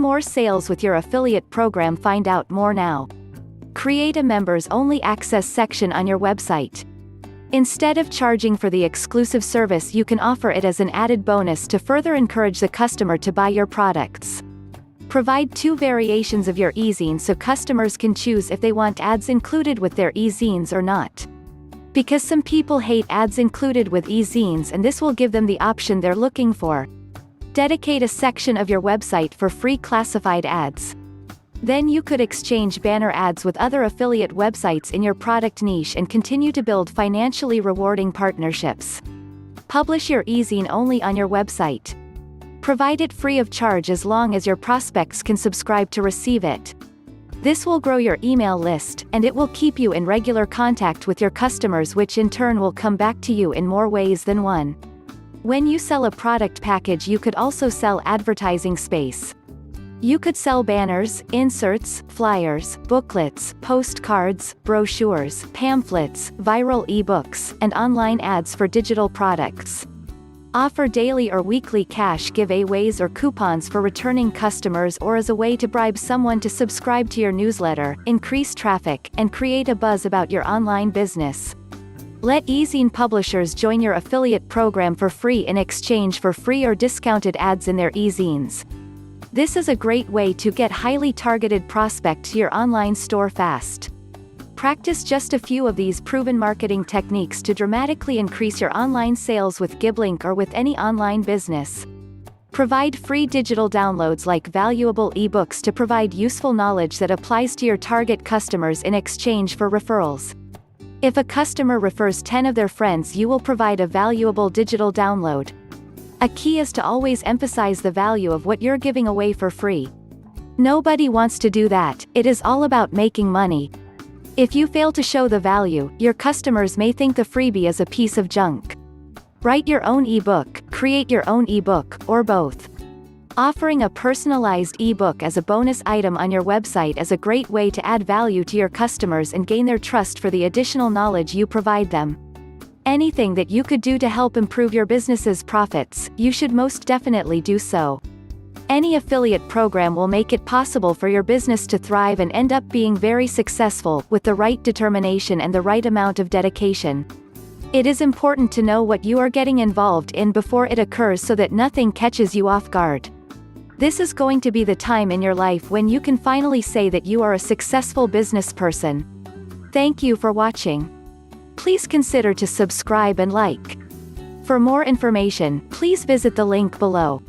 more sales with your affiliate program. Find out more now. Create a members-only access section on your website. Instead of charging for the exclusive service, you can offer it as an added bonus to further encourage the customer to buy your products. Provide 2 variations of your e-zine so customers can choose if they want ads included with their e-zines or not. Because some people hate ads included with e-zines, and this will give them the option they're looking for. Dedicate a section of your website for free classified ads. Then you could exchange banner ads with other affiliate websites in your product niche and continue to build financially rewarding partnerships. Publish your e-zine only on your website. Provide it free of charge as long as your prospects can subscribe to receive it. This will grow your email list, and it will keep you in regular contact with your customers, which in turn will come back to you in more ways than one. When you sell a product package, you could also sell advertising space. You could sell banners, inserts, flyers, booklets, postcards, brochures, pamphlets, viral ebooks, and online ads for digital products. Offer daily or weekly cash giveaways or coupons for returning customers, or as a way to bribe someone to subscribe to your newsletter, increase traffic, and create a buzz about your online business. Let e-zine publishers join your affiliate program for free in exchange for free or discounted ads in their e-zines. This is a great way to get highly targeted prospects to your online store fast. Practice just a few of these proven marketing techniques to dramatically increase your online sales with GibLink or with any online business. Provide free digital downloads like valuable ebooks to provide useful knowledge that applies to your target customers in exchange for referrals. If a customer refers 10 of their friends, you will provide a valuable digital download. A key is to always emphasize the value of what you're giving away for free. Nobody wants to do that. It is all about making money. If you fail to show the value, your customers may think the freebie is a piece of junk. Write your own ebook, create your own ebook, or both. Offering a personalized ebook as a bonus item on your website is a great way to add value to your customers and gain their trust for the additional knowledge you provide them. Anything that you could do to help improve your business's profits, you should most definitely do so. Any affiliate program will make it possible for your business to thrive and end up being very successful, with the right determination and the right amount of dedication. It is important to know what you are getting involved in before it occurs so that nothing catches you off guard. This is going to be the time in your life when you can finally say that you are a successful business person. Thank you for watching. Please consider to subscribe and like. For more information, please visit the link below.